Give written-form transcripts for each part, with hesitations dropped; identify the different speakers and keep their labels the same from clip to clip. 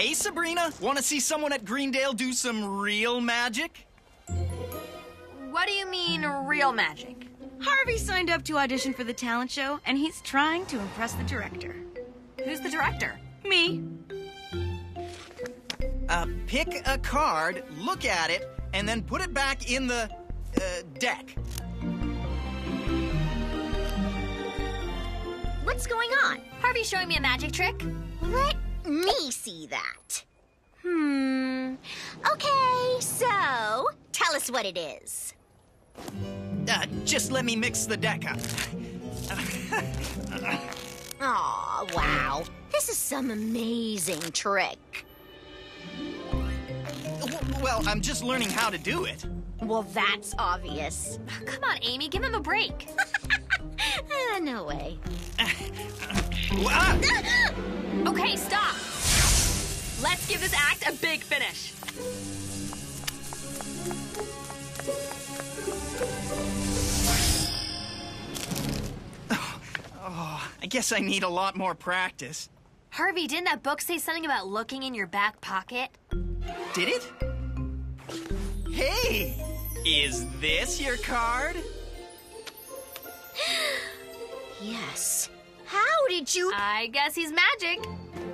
Speaker 1: Hey, Sabrina, want to see someone at Greendale do some real magic?
Speaker 2: What do you mean, real magic?
Speaker 3: Harvey signed up to audition for the talent show, and he's trying to impress the director.
Speaker 2: Who's the director?
Speaker 3: Me.
Speaker 1: Pick a card, look at it, and then put it back in the, deck.
Speaker 4: What's going on?
Speaker 2: Harvey's showing me a magic trick.
Speaker 4: Let me see that. Okay, so tell us what it is.
Speaker 1: Just let me mix the deck up.
Speaker 4: Aw, wow. This is some amazing trick.
Speaker 1: Well, I'm just learning how to do it.
Speaker 4: Well, that's obvious.
Speaker 2: Come on, Amy, give him a break.
Speaker 4: No way.
Speaker 2: Okay, stop. Let's give this act a big finish.
Speaker 1: I guess I need a lot more practice.
Speaker 2: Harvey, didn't that book say something about looking in your back pocket?
Speaker 1: Did it? Hey! Is this your card?
Speaker 4: Yes. How did you...
Speaker 2: I guess he's magic.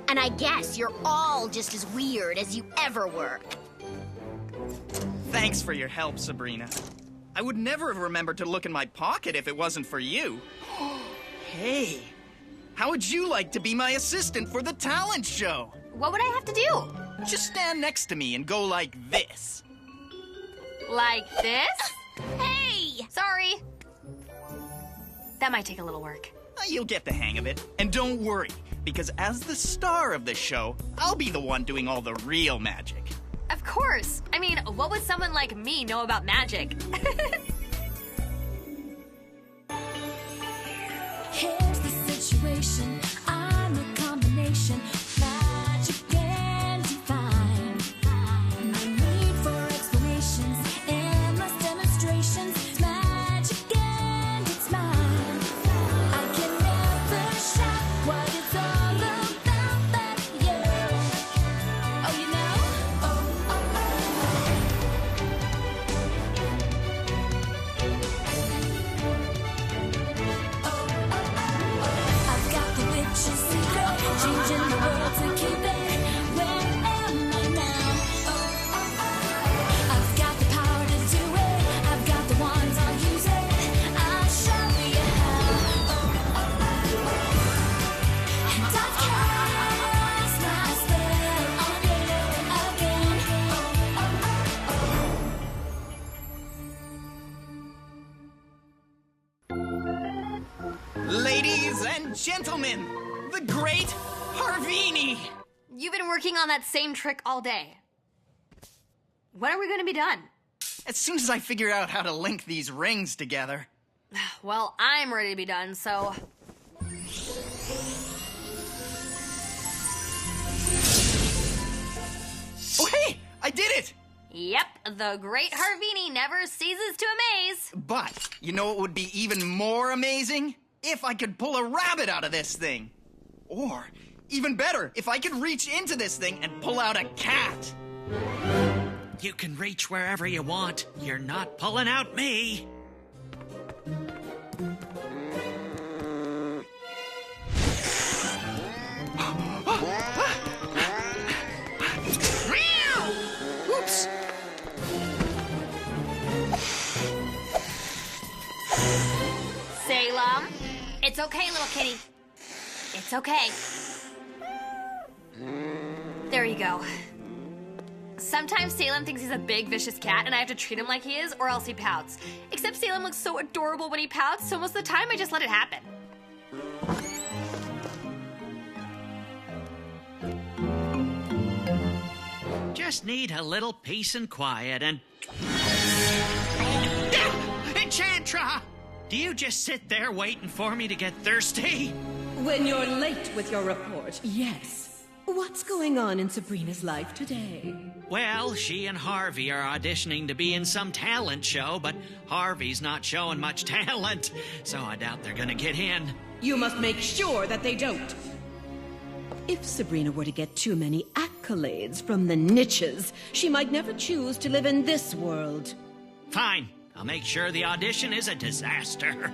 Speaker 4: And I guess you're all just as weird as you ever were.
Speaker 1: Thanks for your help, Sabrina. I would never have remembered to look in my pocket if it wasn't for you. Hey, how would you like to be my assistant for the talent show?
Speaker 2: What would I have to do?
Speaker 1: Just stand next to me and go like this.
Speaker 2: Like this? Hey! Sorry. That might take a little work.
Speaker 1: You'll get the hang of it. And don't worry, because as the star of the show, I'll be the one doing all the real magic.
Speaker 2: Of course. I mean, what would someone like me know about magic?
Speaker 5: Here's the situation. I'm a combination, magic and divine. No need for explanations, endless demonstrations. Magic and it's mine. I can never shout what it's all about, but you. Oh, you know? Oh, I've got the witch's secret, changing the world to keep it. Where am I now? I've got the power to do it. I've got the wands, I'll use it. I'll show you how. And I've cast my spell on you again.
Speaker 1: Ladies and gentlemen, the great Harvini!
Speaker 2: You've been working on that same trick all day. When are we going to be done?
Speaker 1: As soon as I figure out how to link these rings together.
Speaker 2: Well, I'm ready to be done, so...
Speaker 1: Oh, hey! I did it!
Speaker 2: Yep, the great Harvini never ceases to amaze.
Speaker 1: But, you know what would be even more amazing? If I could pull a rabbit out of this thing. Or, even better, if I could reach into this thing and pull out a cat.
Speaker 6: You can reach wherever you want. You're not pulling out me.
Speaker 1: Oops!
Speaker 2: Salem, it's okay, little kitty. It's okay. There you go. Sometimes Salem thinks he's a big, vicious cat, and I have to treat him like he is, or else he pouts. Except Salem looks so adorable when he pouts, so most of the time I just let it happen.
Speaker 6: Just need a little peace and quiet and... Enchantra! Do you just sit there waiting for me to get thirsty?
Speaker 7: When you're late with your report, yes. What's going on in Sabrina's life today?
Speaker 6: Well, she and Harvey are auditioning to be in some talent show, but Harvey's not showing much talent, so I doubt they're gonna get in.
Speaker 7: You must make sure that they don't. If Sabrina were to get too many acting accolades from the niches, she might never choose to live in this world.
Speaker 6: Fine. I'll make sure the audition is a disaster.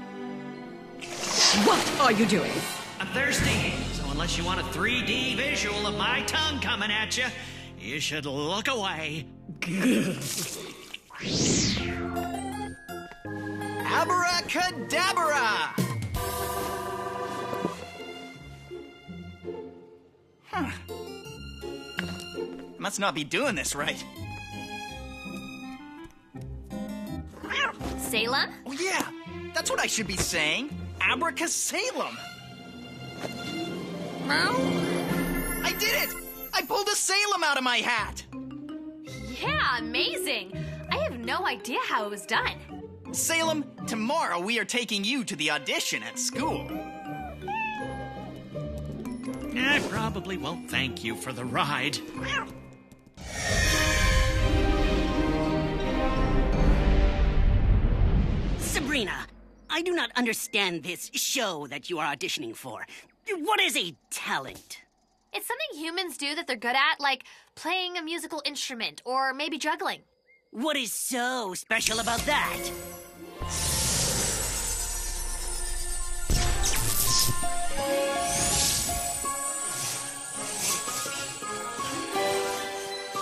Speaker 7: What are you doing?
Speaker 6: I'm thirsty, so unless you want a 3D visual of my tongue coming at you, you should look away.
Speaker 1: Abracadabra! Huh. Must not be doing this right.
Speaker 2: Salem?
Speaker 1: Oh, yeah. That's what I should be saying. Abracasalem. I did it! I pulled a Salem out of my hat!
Speaker 2: Yeah, amazing. I have no idea how it was done.
Speaker 1: Salem, tomorrow we are taking you to the audition at school.
Speaker 6: I probably won't thank you for the ride.
Speaker 8: Sabrina, I do not understand this show that you are auditioning for. What is a talent?
Speaker 2: It's something humans do that they're good at, like playing a musical instrument or maybe juggling.
Speaker 8: What is so special about that?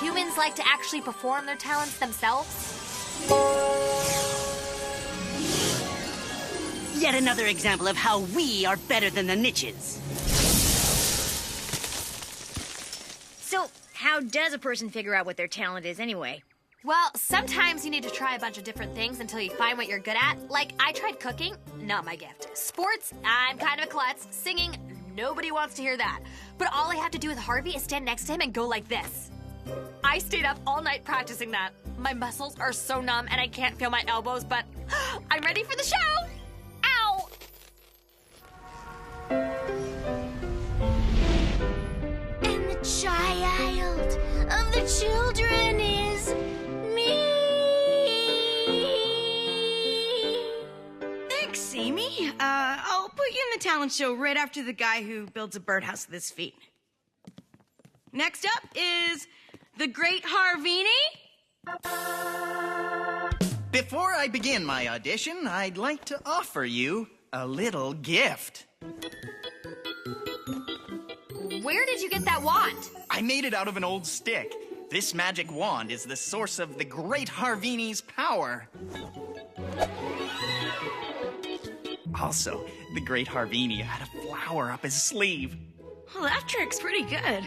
Speaker 2: Humans like to actually perform their talents themselves.
Speaker 8: Yet another example of how we are better than the niches.
Speaker 3: So, how does a person figure out what their talent is anyway?
Speaker 2: Well, sometimes you need to try a bunch of different things until you find what you're good at. Like, I tried cooking, not my gift. Sports, I'm kind of a klutz. Singing, nobody wants to hear that. But all I have to do with Harvey is stand next to him and go like this. I stayed up all night practicing that. My muscles are so numb and I can't feel my elbows, but I'm ready for the show! Ow!
Speaker 4: And the child of the children is me.
Speaker 3: Thanks, Amy. I'll put you in the talent show right after the guy who builds a birdhouse with his feet. Next up is the Great Harvini.
Speaker 1: Before I begin my audition, I'd like to offer you a little gift.
Speaker 2: Where did you get that wand?
Speaker 1: I made it out of an old stick. This magic wand is the source of the Great Harvini's power. Also, the Great Harvini had a flower up his sleeve.
Speaker 3: Well, that trick's pretty good.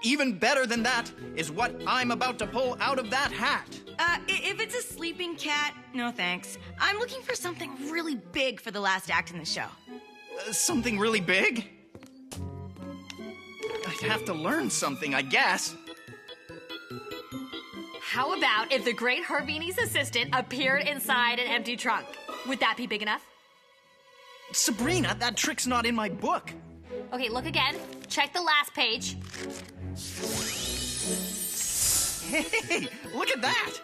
Speaker 1: Even better than that is what I'm about to pull out of that hat.
Speaker 3: If it's a sleeping cat, no thanks. I'm looking for something really big for the last act in the show.
Speaker 1: Something really big? I'd have to learn something, I guess.
Speaker 2: How about if the Great Harvini's assistant appeared inside an empty trunk? Would that be big enough?
Speaker 1: Sabrina, that trick's not in my book.
Speaker 2: Okay, look again. Check the last page.
Speaker 1: Hey, look at that!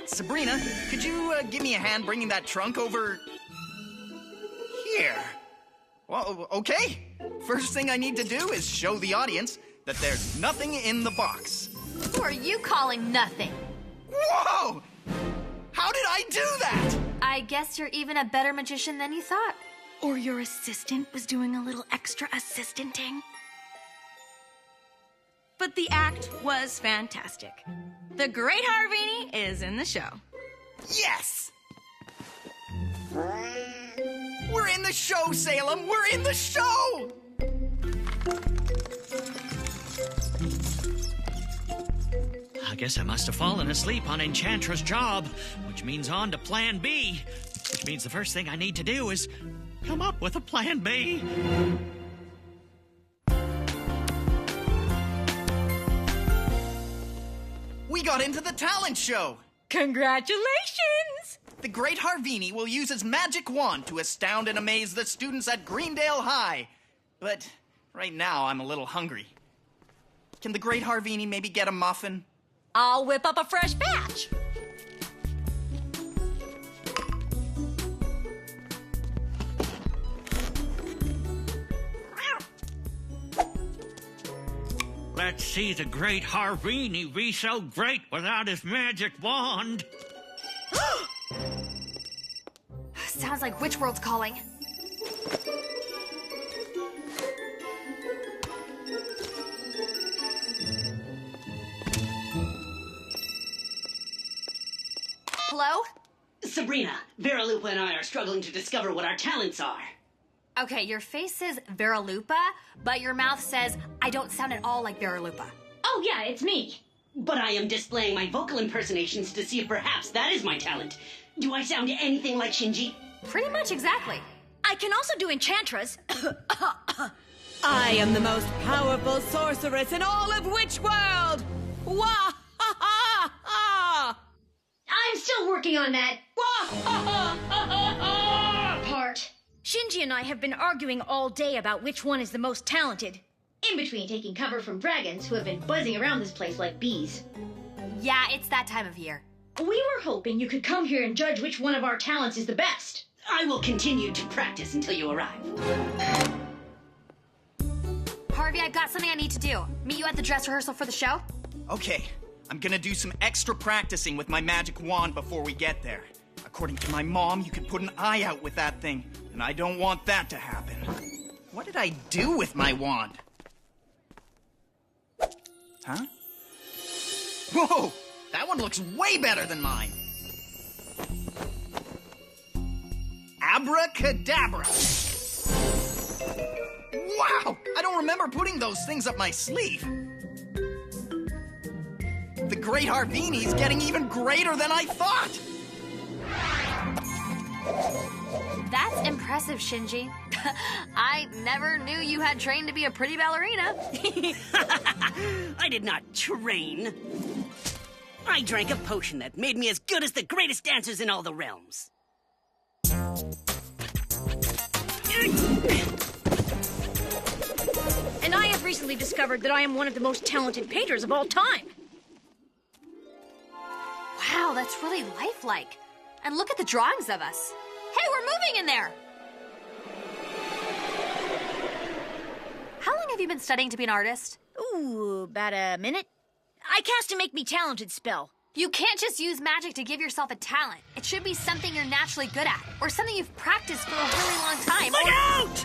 Speaker 1: Sabrina, could you give me a hand bringing that trunk over here? Well, okay. First thing I need to do is show the audience that there's nothing in the box.
Speaker 2: Who are you calling nothing?
Speaker 1: Whoa! How did I do that?
Speaker 2: I guess you're even a better magician than you thought.
Speaker 3: Or your assistant was doing a little extra assistanting. But the act was fantastic. The Great Harvini is in the show.
Speaker 1: Yes! We're in the show, Salem! We're in the show!
Speaker 6: I guess I must have fallen asleep on Enchantra's job, which means on to Plan B, which means the first thing I need to do is come up with a Plan B.
Speaker 1: We got into the talent show!
Speaker 3: Congratulations!
Speaker 1: The Great Harvini will use his magic wand to astound and amaze the students at Greendale High. But right now, I'm a little hungry. Can the Great Harvini maybe get a muffin?
Speaker 2: I'll whip up a fresh batch.
Speaker 6: Let's see the great Harvini be so great without his magic wand.
Speaker 2: Sounds like Witch World's calling. Hello?
Speaker 8: Sabrina, Vera Lupa and I are struggling to discover what our talents are.
Speaker 2: Okay, your face says Vera Lupa, but your mouth says I don't sound at all like Vera Lupa.
Speaker 8: Oh yeah, it's me. But I am displaying my vocal impersonations to see if perhaps that is my talent. Do I sound anything like Shinji?
Speaker 2: Pretty much exactly.
Speaker 4: I can also do Enchantress.
Speaker 7: I am the most powerful sorceress in all of Witch World! Wah ha ha ha!
Speaker 4: I'm still working on that
Speaker 7: Wah ha ha ha ha!
Speaker 4: part. Shinji and I have been arguing all day about which one is the most talented. In between taking cover from dragons who have been buzzing around this place like bees.
Speaker 2: Yeah, it's that time of year.
Speaker 4: We were hoping you could come here and judge which one of our talents is the best.
Speaker 8: I will continue to practice until you arrive.
Speaker 2: Harvey, I've got something I need to do. Meet you at the dress rehearsal for the show?
Speaker 1: Okay, I'm gonna do some extra practicing with my magic wand before we get there. According to my mom, you could put an eye out with that thing, and I don't want that to happen. What did I do with my wand? Huh? Whoa! That one looks way better than mine! Abracadabra! Wow! I don't remember putting those things up my sleeve. The Great Harvini's getting even greater than I thought!
Speaker 2: That's impressive, Shinji. I never knew you had trained to be a pretty ballerina.
Speaker 8: I did not train. I drank a potion that made me as good as the greatest dancers in all the realms.
Speaker 4: And I have recently discovered that I am one of the most talented painters of all time.
Speaker 2: Wow, that's really lifelike. And look at the drawings of us. Hey, we're moving in there! How long have you been studying to be an artist?
Speaker 4: Ooh, about a minute. I cast a make me talented spell.
Speaker 2: You can't just use magic to give yourself a talent. It should be something you're naturally good at, or something you've practiced for a really long time.
Speaker 8: Look out!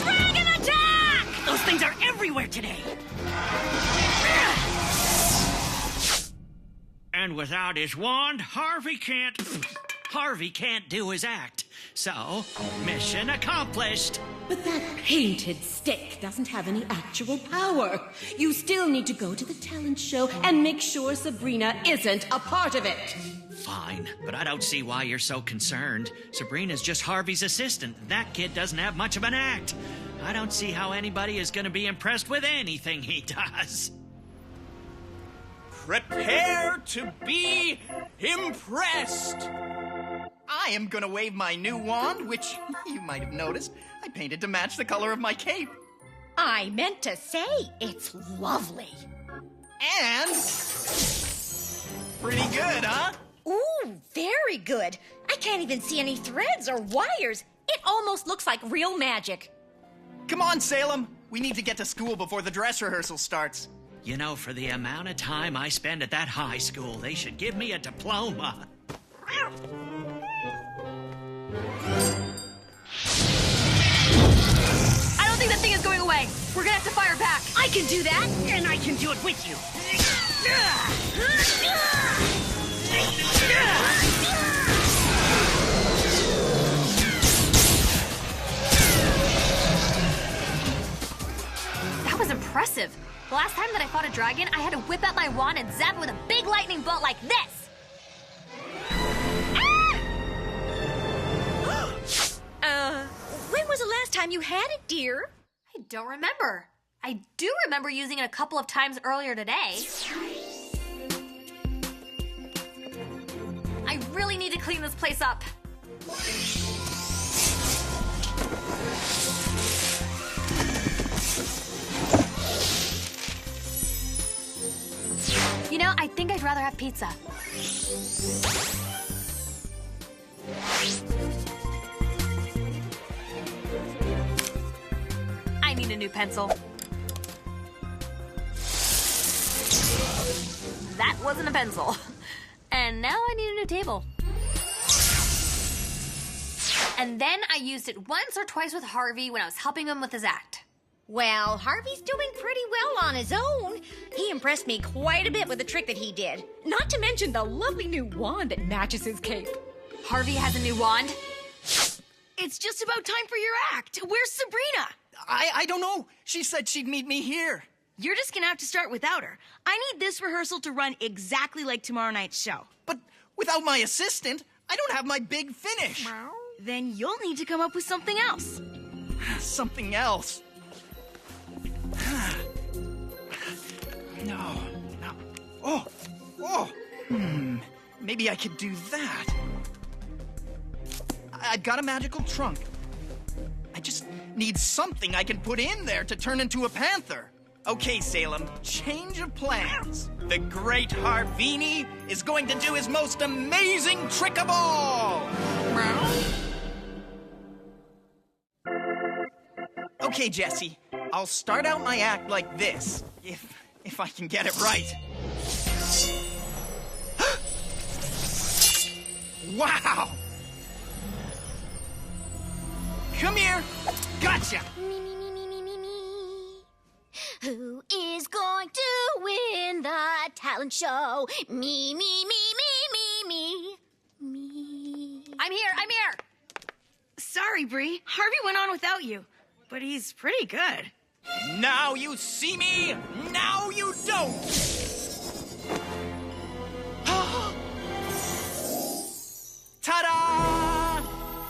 Speaker 4: Dragon attack!
Speaker 8: Those things are everywhere today.
Speaker 6: And without his wand, Harvey can't do his act. So, mission accomplished.
Speaker 7: But that painted stick doesn't have any actual power. You still need to go to the talent show and make sure Sabrina isn't a part of it.
Speaker 6: Fine, but I don't see why you're so concerned. Sabrina's just Harvey's assistant. That kid doesn't have much of an act. I don't see how anybody is going to be impressed with anything he does.
Speaker 1: Prepare to be impressed! I am gonna wave my new wand, which you might have noticed I painted to match the color of my cape.
Speaker 4: I meant to say, it's lovely.
Speaker 1: And... pretty good, huh?
Speaker 4: Ooh, very good. I can't even see any threads or wires. It almost looks like real magic.
Speaker 1: Come on, Salem. We need to get to school before the dress rehearsal starts.
Speaker 6: You know, for the amount of time I spend at that high school, they should give me a diploma.
Speaker 2: I don't think that thing is going away. We're gonna have to fire back.
Speaker 4: I can do that.
Speaker 8: And I can do it with you.
Speaker 2: That was impressive. The last time that I fought a dragon, I had to whip out my wand and zap it with a big lightning bolt like this.
Speaker 4: When was the last time you had it, dear?
Speaker 2: I don't remember. I do remember using it a couple of times earlier today. I really need to clean this place up. You know, I think I'd rather have pizza. I need a new pencil. that wasn't a pencil. And now I need a new table. And then I used it once or twice with Harvey when I was helping him with his act.
Speaker 4: Well, Harvey's doing pretty well on his own. He impressed me quite a bit with the trick that he did. Not to mention the lovely new wand that matches his cape.
Speaker 2: Harvey has a new wand?
Speaker 3: It's just about time for your act. Where's Sabrina?
Speaker 1: I don't know. She said she'd meet me here.
Speaker 3: You're just gonna have to start without her. I need this rehearsal to run exactly like tomorrow night's show.
Speaker 1: But without my assistant, I don't have my big finish.
Speaker 3: Then you'll need to come up with something else.
Speaker 1: Something else. No. Oh. Maybe I could do that. I've got a magical trunk. I just need something I can put in there to turn into a panther. Okay, Salem, change of plans. The great Harvini is going to do his most amazing trick of all. Okay, Jesse, I'll start out my act like this, if I can get it right. Wow! Come here! Gotcha!
Speaker 5: Who is going to win the talent show? Me.
Speaker 2: I'm here!
Speaker 3: Sorry, Bree. Harvey went on without you, but he's pretty good.
Speaker 1: Now you see me, now you don't! Ta-da!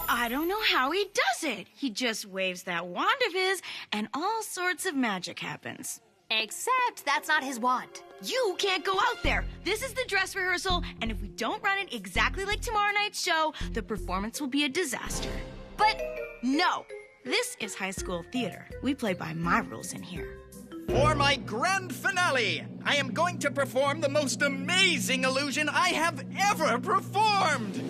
Speaker 3: I don't know how he does it. He just waves that wand of his, and all sorts of magic happens.
Speaker 2: Except that's not his wand.
Speaker 3: You can't go out there. This is the dress rehearsal, and if we don't run it exactly like tomorrow night's show, the performance will be a disaster.
Speaker 2: But
Speaker 3: No, this is high school theater. We play by my rules in here.
Speaker 1: For my grand finale, I am going to perform the most amazing illusion I have ever performed!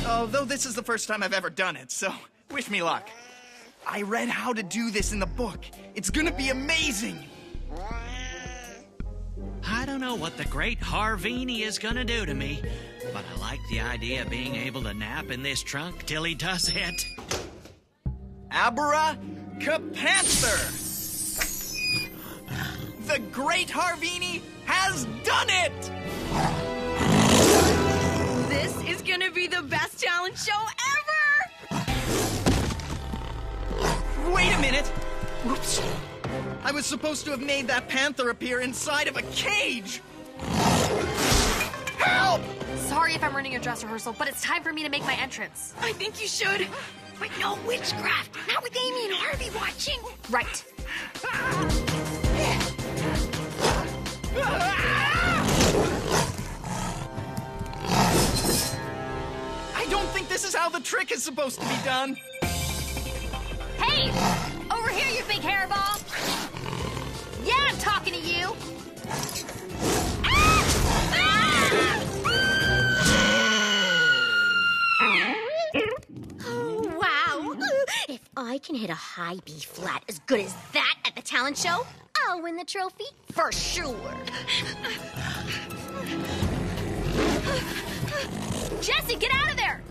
Speaker 1: Although this is the first time I've ever done it, so wish me luck. I read how to do this in the book. It's gonna be amazing!
Speaker 6: I don't know what the great Harvini is gonna do to me, but I like the idea of being able to nap in this trunk till he does it.
Speaker 1: Abra-Capanther! The great Harvini has done it!
Speaker 3: This is gonna be the best talent show ever!
Speaker 1: Wait a minute! Whoops. I was supposed to have made that panther appear inside of a cage! Help!
Speaker 2: sorry if I'm ruining your dress rehearsal, but it's time for me to make my entrance.
Speaker 3: I think you should. But no witchcraft. Not with Amy and Harvey watching.
Speaker 2: Right.
Speaker 1: I don't think this is how the trick is supposed to be done.
Speaker 2: Hey! Over here, you big hairball! Yeah, I'm talking to you!
Speaker 5: Oh, wow. If I can hit a high B flat as good as that at the talent show, I'll win the trophy for sure.
Speaker 2: Jesse, get out of there!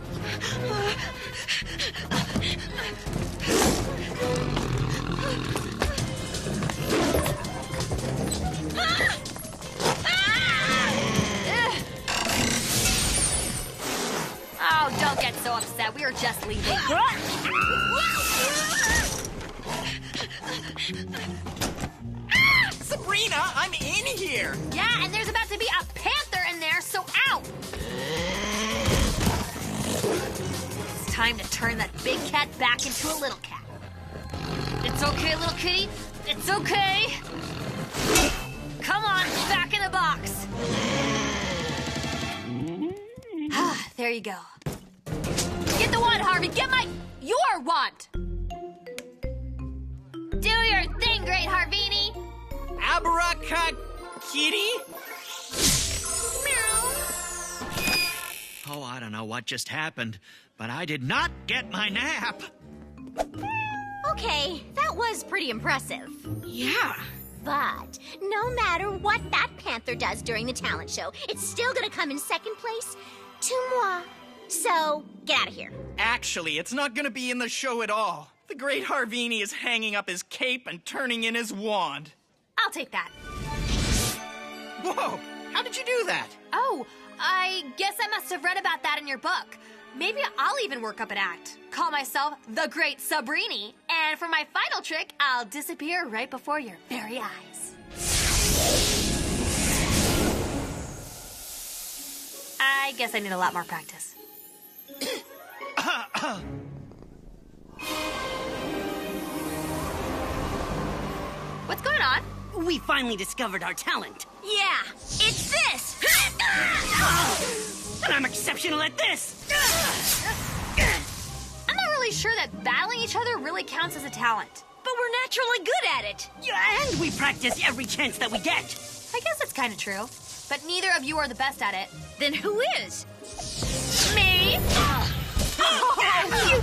Speaker 2: Oh, don't get so upset. We were just leaving.
Speaker 1: Sabrina, I'm in here.
Speaker 2: Yeah, and there's about to be a panther in there, so out! It's time to turn that big cat back into a little cat. It's okay, little kitty. It's okay. Come on, back in the box. There you go. Get the wand, Harvey. Get your wand. Do your thing, great Harvini.
Speaker 1: Abracakitty?
Speaker 6: Oh, I don't know what just happened, but I did not get my nap.
Speaker 5: Okay, that was pretty impressive.
Speaker 3: Yeah.
Speaker 5: But no matter what that panther does during the talent show, it's still gonna come in second place to moi. So, get out of here.
Speaker 1: Actually, it's not gonna be in the show at all. The Great Harvini is hanging up his cape and turning in his wand.
Speaker 2: I'll take that.
Speaker 1: Whoa! How did you do that?
Speaker 2: Oh, I guess I must have read about that in your book. Maybe I'll even work up an act. Call myself the Great Sabrina, and for my final trick, I'll disappear right before your very eyes. I guess I need a lot more practice. What's going on?
Speaker 8: We finally discovered our talent.
Speaker 5: Yeah, it's this!
Speaker 8: And I'm exceptional at this!
Speaker 2: I'm not really sure that battling each other really counts as a talent.
Speaker 3: But we're naturally good at it.
Speaker 8: Yeah, and we practice every chance that we get.
Speaker 2: I guess it's kind of true. But neither of you are the best at it.
Speaker 3: Then who is?
Speaker 2: Me?
Speaker 3: You